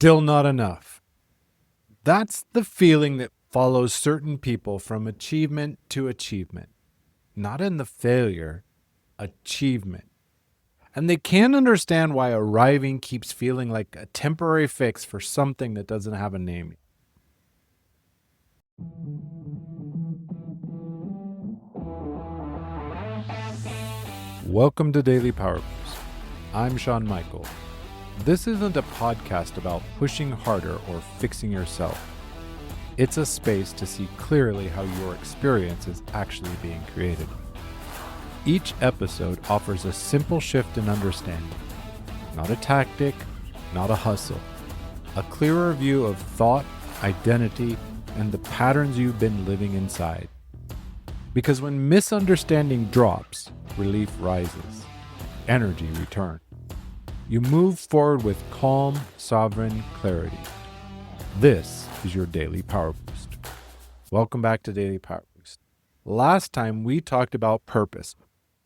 still not enough. That's the feeling that follows certain people from achievement to achievement. Not in the failure, achievement. And they can't understand why arriving keeps feeling like a temporary fix for something that doesn't have a name. Welcome to Daily Power Boost. I'm Shawn Michael. This isn't a podcast about pushing harder or fixing yourself. It's a space to see clearly how your experience is actually being created. Each episode offers a simple shift in understanding. Not a tactic, not a hustle. A clearer view of thought, identity, and the patterns you've been living inside. Because when misunderstanding drops, relief rises. Energy returns. You move forward with calm, sovereign clarity. This is your Daily Power Boost. Welcome back to Daily Power Boost. Last time we talked about purpose,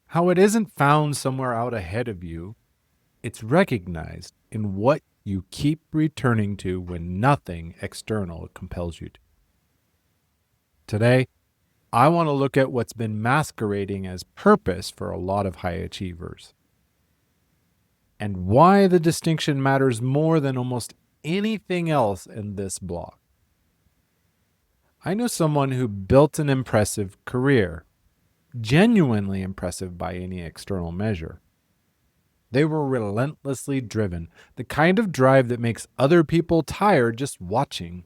how it isn't found somewhere out ahead of you. It's recognized in what you keep returning to when nothing external compels you to. Today, I want to look at what's been masquerading as purpose for a lot of high achievers, and why the distinction matters more than almost anything else in this blog. I know someone who built an impressive career, genuinely impressive by any external measure. They were relentlessly driven, the kind of drive that makes other people tired just watching.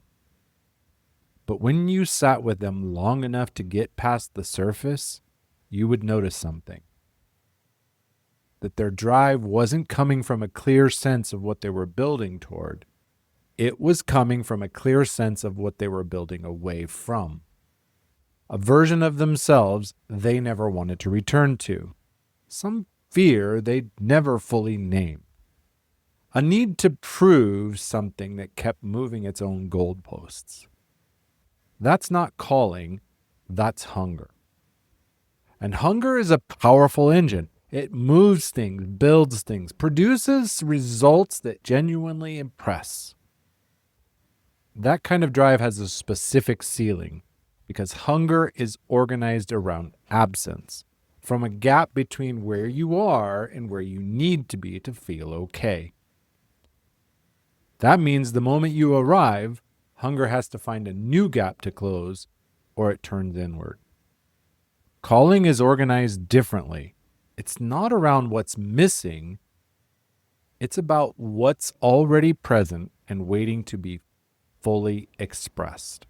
But when you sat with them long enough to get past the surface, you would notice something. That their drive wasn't coming from a clear sense of what they were building toward. It was coming from a clear sense of what they were building away from. A version of themselves they never wanted to return to. Some fear they'd never fully named. A need to prove something that kept moving its own goalposts. That's not calling, that's hunger. And hunger is a powerful engine. It moves things, builds things, produces results that genuinely impress. That kind of drive has a specific ceiling because hunger is organized around absence, from a gap between where you are and where you need to be to feel okay. That means the moment you arrive, hunger has to find a new gap to close, or it turns inward. Calling is organized differently. It's not around what's missing. It's about what's already present and waiting to be fully expressed.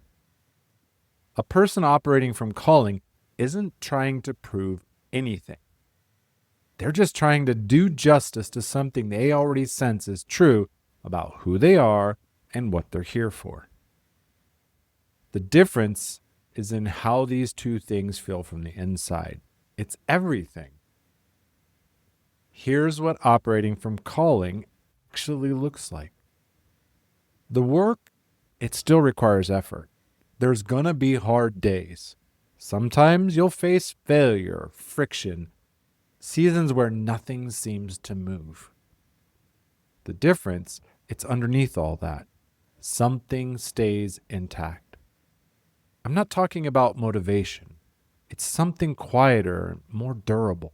A person operating from calling isn't trying to prove anything. They're just trying to do justice to something they already sense is true about who they are and what they're here for. The difference is in how these two things feel from the inside. It's everything. Here's what operating from calling actually looks like. The work, it still requires effort. There's gonna be hard days. Sometimes you'll face failure, friction, seasons where nothing seems to move. The difference, it's underneath all that. Something stays intact. I'm not talking about motivation. It's something quieter, more durable.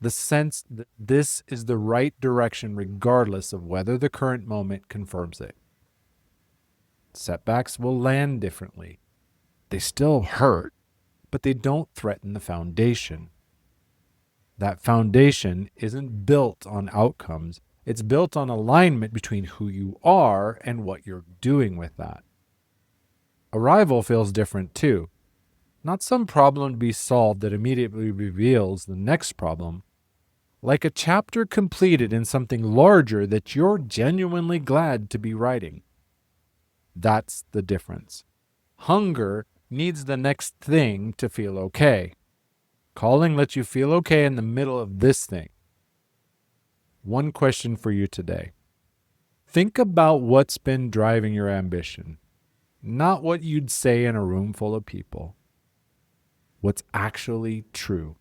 The sense that this is the right direction regardless of whether the current moment confirms it. Setbacks will land differently. They still hurt, but they don't threaten the foundation. That foundation isn't built on outcomes. It's built on alignment between who you are and what you're doing with that. Arrival feels different too. Not some problem to be solved that immediately reveals the next problem. Like a chapter completed in something larger that you're genuinely glad to be writing. That's the difference. Hunger needs the next thing to feel okay. Calling lets you feel okay in the middle of this thing. One question for you today. Think about what's been driving your ambition. Not what you'd say in a room full of people. What's actually true?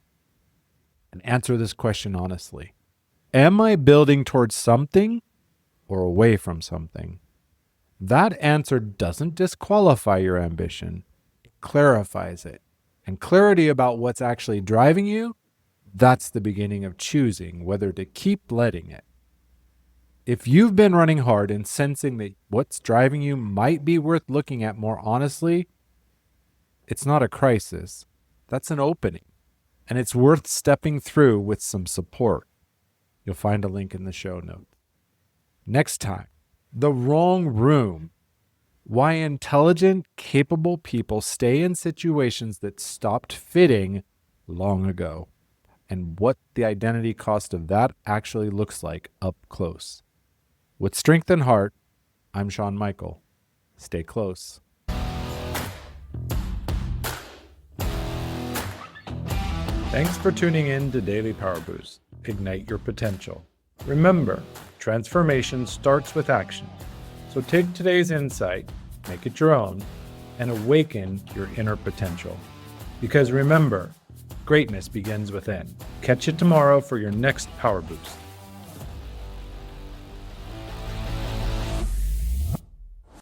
And answer this question honestly. Am I building towards something, or away from something. That answer doesn't disqualify your ambition, it clarifies it. And clarity about what's actually driving you, that's the beginning of choosing whether to keep letting it. If you've been running hard and sensing that what's driving you might be worth looking at more honestly, it's not a crisis. That's an opening. And it's worth stepping through with some support. You'll find a link in the show notes. Next time, the wrong room. Why intelligent, capable people stay in situations that stopped fitting long ago, and what the identity cost of that actually looks like up close. With strength and heart, I'm Shawn Michael. Stay close. Thanks for tuning in to Daily Power Boost. Ignite your potential. Remember, transformation starts with action. So take today's insight, make it your own, and awaken your inner potential. Because remember, greatness begins within. Catch you tomorrow for your next Power Boost.